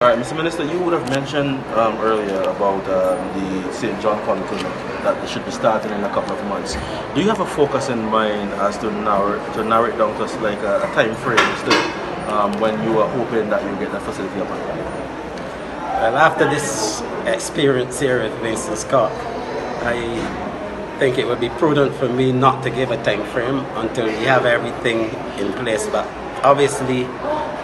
All right, Mr. Minister, you would have mentioned earlier about the St. John Polyclinic that it should be starting in a couple of months. Do you have a focus in mind as to narrow it down to us like a time frame still when you are hoping that you get the facility up and running? Well, after this experience here with Vincent Scott, I think it would be prudent for me not to give a time frame until we have everything in place. But obviously,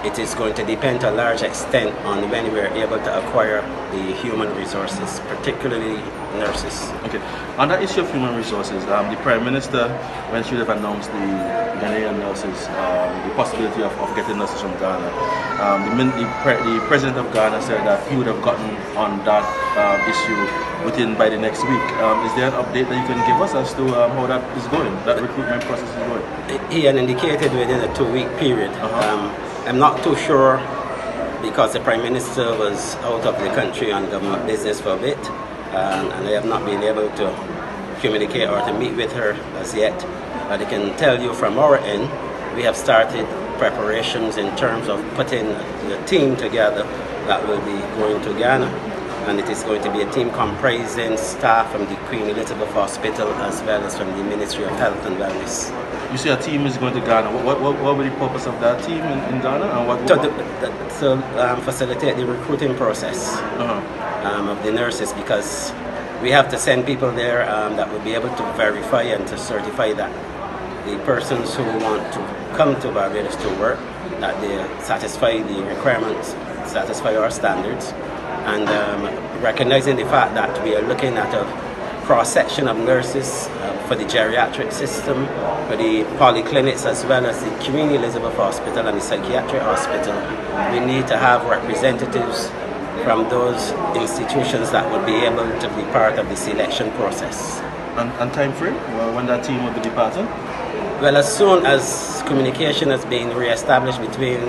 it is going to depend to a large extent on when we're able to acquire the human resources, particularly nurses. Okay. On that issue of human resources, the Prime Minister, when she would have announced the Ghanaian nurses, the possibility of getting nurses from Ghana, the President of Ghana said that he would have gotten on that issue by the next week. Is there an update that you can give us as to how that is going, that recruitment process is going? He had indicated within a 2-week period. I'm not too sure because the Prime Minister was out of the country on government business for a bit, and I have not been able to communicate or to meet with her as yet. But I can tell you from our end, we have started preparations in terms of putting the team together that will be going to Ghana. And it is going to be a team comprising staff from the Queen Elizabeth Hospital as well as from the Ministry of Health and Wellness. You say a team is going to Ghana. What will be the purpose of that team in Ghana? And to facilitate the recruiting process of the nurses, because we have to send people there that will be able to verify and to certify that the persons who want to come to Barbados to work, that they satisfy the requirements, satisfy our standards, and recognizing the fact that we are looking at a cross-section of nurses for the geriatric system, for the polyclinics, as well as the Queen Elizabeth Hospital and the psychiatric hospital. We need to have representatives from those institutions that will be able to be part of the selection process. And time frame, when that team will be departing? Well, as soon as communication has been re-established between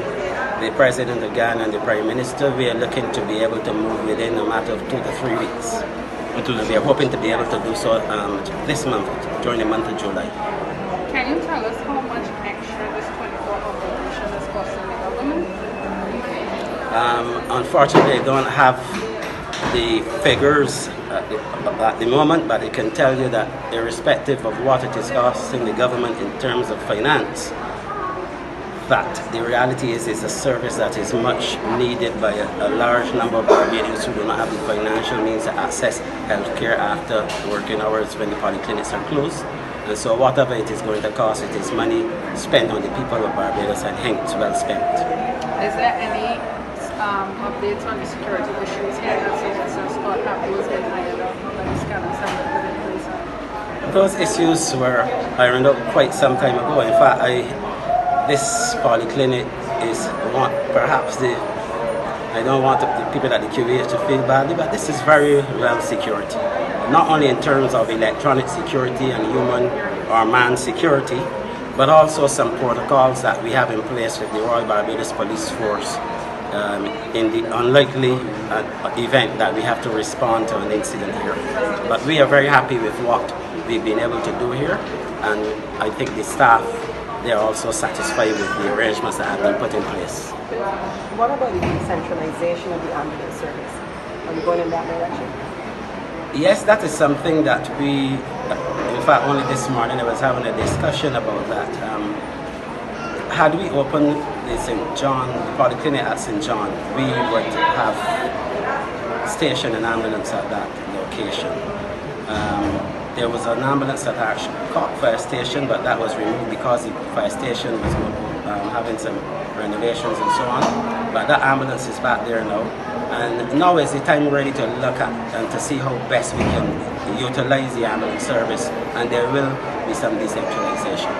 the President of Ghana and the Prime Minister, we are looking to be able to move within a matter of 2 to 3 weeks. And we are hoping to be able to do so this month, during the month of July. Can you tell us how much extra this 24-hour operation is costing the government? Unfortunately, I don't have the figures at the moment, but I can tell you that irrespective of what it is costing the government in terms of finance, that the reality is it's a service that is much needed by a large number of Barbadians who do not have the financial means to access healthcare after working hours when the polyclinics are closed. And so whatever it is going to cost, it is money spent on the people of Barbados, and hence well spent. Is there any updates on the security issues here that St. Scott have those been ironed out now that the scanners have been put in place? Those issues were ironed out quite some time ago. In fact, this polyclinic is perhaps I don't want the people at the QA to feel badly, but this is very well secured. Not only in terms of electronic security and human or man security, but also some protocols that we have in place with the Royal Barbados Police Force in the unlikely event that we have to respond to an incident here. But we are very happy with what we've been able to do here, and I think the staff, they are also satisfied with the arrangements that have been put in place. What about the decentralization of the ambulance service? Are you going in that direction? Yes, that is something that we, in fact, only this morning I was having a discussion about that. Had we opened the St. John, the polyclinic at St. John, we would have stationed an ambulance at that location. There was an ambulance at our fire station, but that was removed because the fire station was having some renovations and so on. But that ambulance is back there now. And now is the time ready to look at and to see how best we can utilize the ambulance service, and there will be some decentralization.